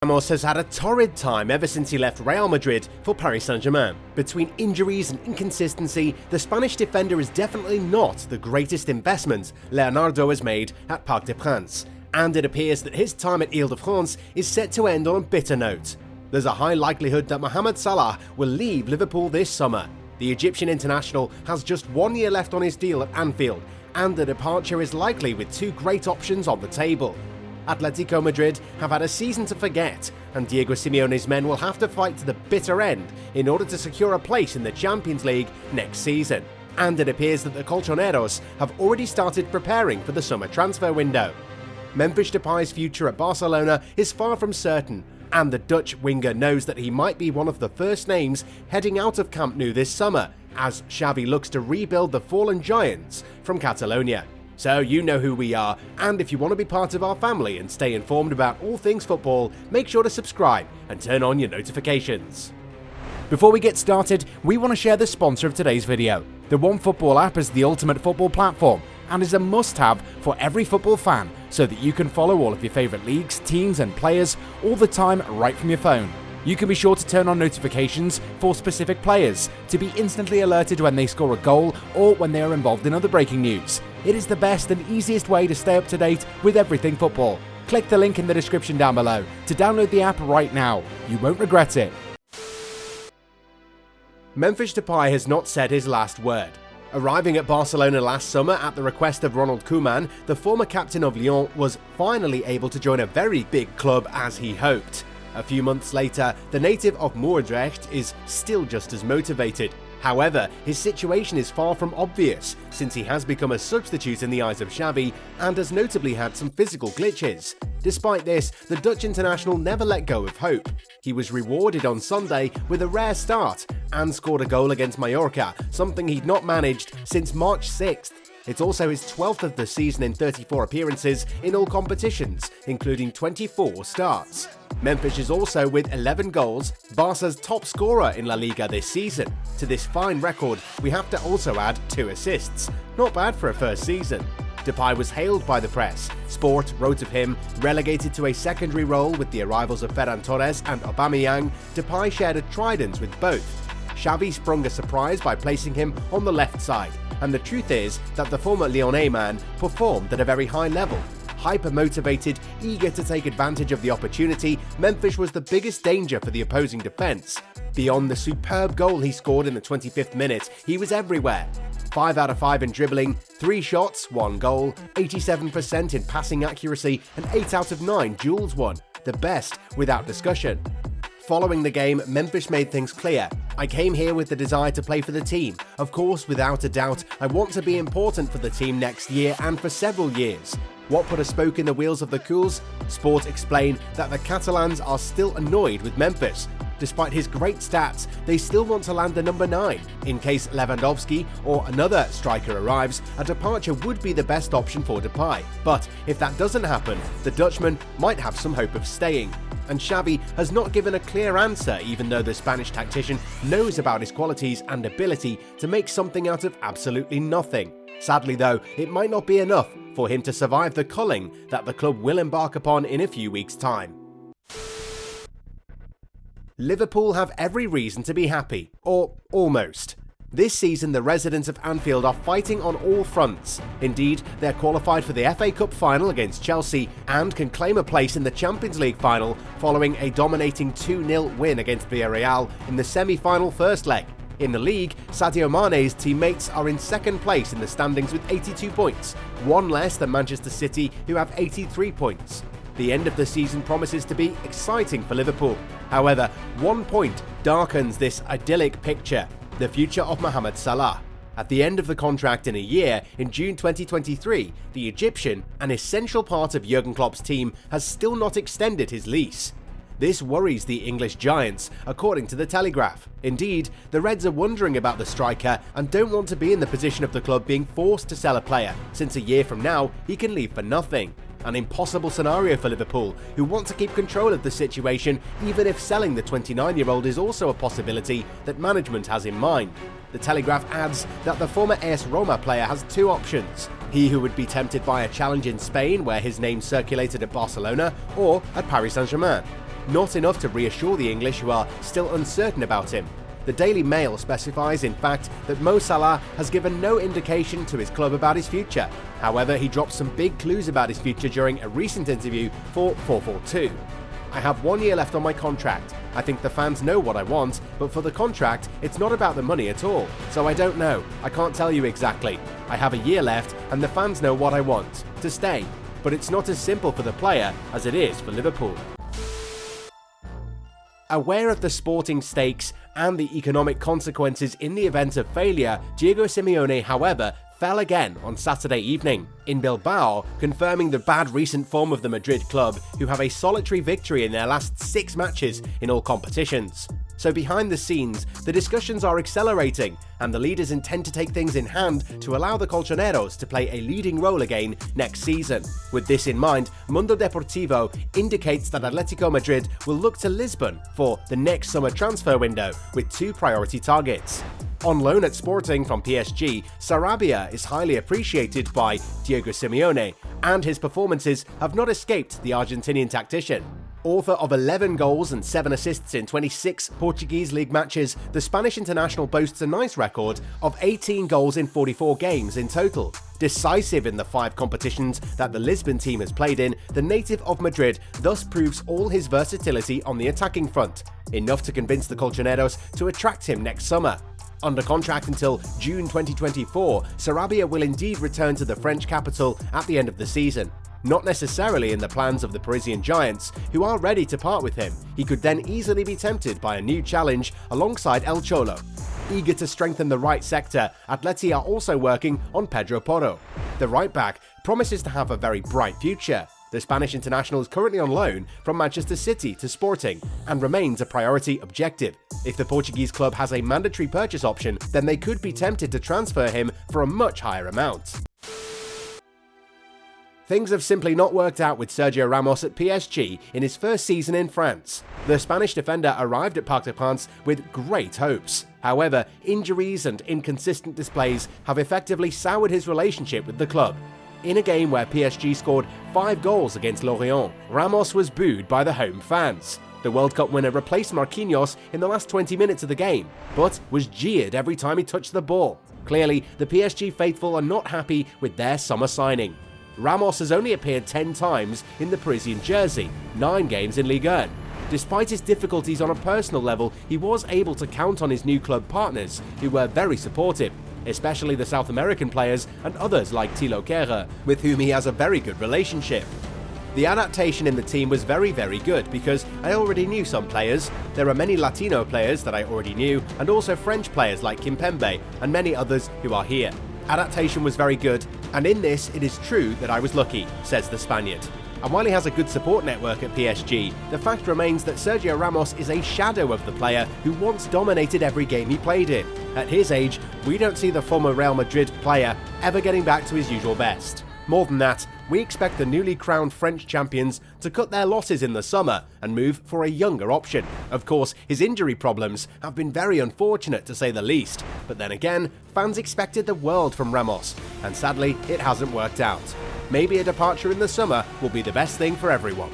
Ramos has had a torrid time ever since he left Real Madrid for Paris Saint Germain. Between injuries and inconsistency, the Spanish defender is definitely not the greatest investment Leonardo has made at Parc de France, and it appears that his time at Ile de France is set to end on a bitter note. There's a high likelihood that Mohamed Salah will leave Liverpool this summer. The Egyptian international has just 1 year left on his deal at Anfield, and the departure is likely with two great options on the table. Atletico Madrid have had a season to forget, and Diego Simeone's men will have to fight to the bitter end in order to secure a place in the Champions League next season. And it appears that the Colchoneros have already started preparing for the summer transfer window. Memphis Depay's future at Barcelona is far from certain, and the Dutch winger knows that he might be one of the first names heading out of Camp Nou this summer, as Xavi looks to rebuild the fallen giants from Catalonia. So you know who we are, and if you want to be part of our family and stay informed about all things football, make sure to subscribe and turn on your notifications. Before we get started, we want to share the sponsor of today's video. The OneFootball app is the ultimate football platform and is a must-have for every football fan so that you can follow all of your favourite leagues, teams and players all the time right from your phone. You can be sure to turn on notifications for specific players to be instantly alerted when they score a goal or when they are involved in other breaking news. It is the best and easiest way to stay up to date with everything football. Click the link in the description down below to download the app right now. You won't regret it. Memphis Depay has not said his last word. Arriving at Barcelona last summer at the request of Ronald Koeman, the former captain of Lyon was finally able to join a very big club as he hoped. A few months later, the native of Moordrecht is still just as motivated. However, his situation is far from obvious, since he has become a substitute in the eyes of Xavi and has notably had some physical glitches. Despite this, the Dutch international never let go of hope. He was rewarded on Sunday with a rare start and scored a goal against Mallorca, something he'd not managed since March 6th. It's also his 12th of the season in 34 appearances in all competitions, including 24 starts. Memphis is also, with 11 goals, Barca's top scorer in La Liga this season. To this fine record, we have to also add 2 assists. Not bad for a first season. Depay was hailed by the press. Sport wrote of him, relegated to a secondary role with the arrivals of Ferran Torres and Aubameyang. Depay shared a trident with both. Xavi sprung a surprise by placing him on the left side, and the truth is that the former Lyonnais man performed at a very high level. Hyper-motivated, eager to take advantage of the opportunity, Memphis was the biggest danger for the opposing defence. Beyond the superb goal he scored in the 25th minute, he was everywhere. 5 out of 5 in dribbling, 3 shots, 1 goal, 87% in passing accuracy, and 8 out of 9 duels won, the best without discussion. Following the game, Memphis made things clear. I came here with the desire to play for the team. Of course, without a doubt, I want to be important for the team next year and for several years. What put a spoke in the wheels of the Cools? Sport explained that the Catalans are still annoyed with Memphis. Despite his great stats, they still want to land the number 9. In case Lewandowski or another striker arrives, a departure would be the best option for Depay. But if that doesn't happen, the Dutchman might have some hope of staying. And Xavi has not given a clear answer, even though the Spanish tactician knows about his qualities and ability to make something out of absolutely nothing. Sadly though, it might not be enough for him to survive the culling that the club will embark upon in a few weeks' time. Liverpool have every reason to be happy, or almost. This season, the residents of Anfield are fighting on all fronts. Indeed, they're qualified for the FA Cup final against Chelsea and can claim a place in the Champions League final following a dominating 2-0 win against Villarreal in the semi-final first leg. In the league, Sadio Mane's teammates are in second place in the standings with 82 points, 1 less than Manchester City, who have 83 points. The end of the season promises to be exciting for Liverpool. However, 1 point darkens this idyllic picture: the future of Mohamed Salah. At the end of the contract in a year, in June 2023, the Egyptian, an essential part of Jurgen Klopp's team, has still not extended his lease. This worries the English giants, according to the Telegraph. Indeed, the Reds are wondering about the striker and don't want to be in the position of the club being forced to sell a player, since a year from now he can leave for nothing. An impossible scenario for Liverpool, who want to keep control of the situation even if selling the 29-year-old is also a possibility that management has in mind. The Telegraph adds that the former AS Roma player has 2 options: he who would be tempted by a challenge in Spain where his name circulated at Barcelona, or at Paris Saint Germain. not enough to reassure the English who are still uncertain about him. The Daily Mail specifies, in fact, that Mo Salah has given no indication to his club about his future. However, he dropped some big clues about his future during a recent interview for 442. I have 1 year left on my contract. I think the fans know what I want, but for the contract, it's not about the money at all. So I don't know. I can't tell you exactly. I have a year left, and the fans know what I want, to stay. But it's not as simple for the player as it is for Liverpool. Aware of the sporting stakes and the economic consequences in the event of failure, Diego Simeone, however, fell again on Saturday evening in Bilbao, confirming the bad recent form of the Madrid club, who have a solitary victory in their last 6 matches in all competitions. So behind the scenes, the discussions are accelerating, and the leaders intend to take things in hand to allow the Colchoneros to play a leading role again next season. With this in mind, Mundo Deportivo indicates that Atletico Madrid will look to Lisbon for the next summer transfer window with 2 priority targets. On loan at Sporting from PSG, Sarabia is highly appreciated by Diego Simeone, and his performances have not escaped the Argentinian tactician. Author of 11 goals and 7 assists in 26 Portuguese league matches, the Spanish international boasts a nice record of 18 goals in 44 games in total. Decisive in the 5 competitions that the Lisbon team has played in, the native of Madrid thus proves all his versatility on the attacking front, enough to convince the Colchoneros to attract him next summer. Under contract until June 2024, Sarabia will indeed return to the French capital at the end of the season. Not necessarily in the plans of the Parisian giants, who are ready to part with him. He could then easily be tempted by a new challenge alongside El Cholo. Eager to strengthen the right sector, Atleti are also working on Pedro Porro. The right back promises to have a very bright future. The Spanish international is currently on loan from Manchester City to Sporting and remains a priority objective. If the Portuguese club has a mandatory purchase option, then they could be tempted to transfer him for a much higher amount. Things have simply not worked out with Sergio Ramos at PSG in his first season in France. The Spanish defender arrived at Parc with great hopes. However, injuries and inconsistent displays have effectively soured his relationship with the club. In a game where PSG scored 5 goals against Lorient, Ramos was booed by the home fans. The World Cup winner replaced Marquinhos in the last 20 minutes of the game, but was jeered every time he touched the ball. Clearly, the PSG faithful are not happy with their summer signing. Ramos has only appeared 10 times in the Parisian jersey, 9 games in Ligue 1. Despite his difficulties on a personal level, he was able to count on his new club partners, who were very supportive, especially the South American players and others like Thilo Kehrer, with whom he has a very good relationship. The adaptation in the team was very good because I already knew some players. There are many Latino players that I already knew, and also French players like Kimpembe and many others who are here. Adaptation was very good, and in this it is true that I was lucky, says the Spaniard. And while he has a good support network at PSG, the fact remains that Sergio Ramos is a shadow of the player who once dominated every game he played in. At his age, we don't see the former Real Madrid player ever getting back to his usual best. More than that, we expect the newly crowned French champions to cut their losses in the summer and move for a younger option. Of course, his injury problems have been very unfortunate to say the least, but then again, fans expected the world from Ramos, and sadly, it hasn't worked out. Maybe a departure in the summer will be the best thing for everyone.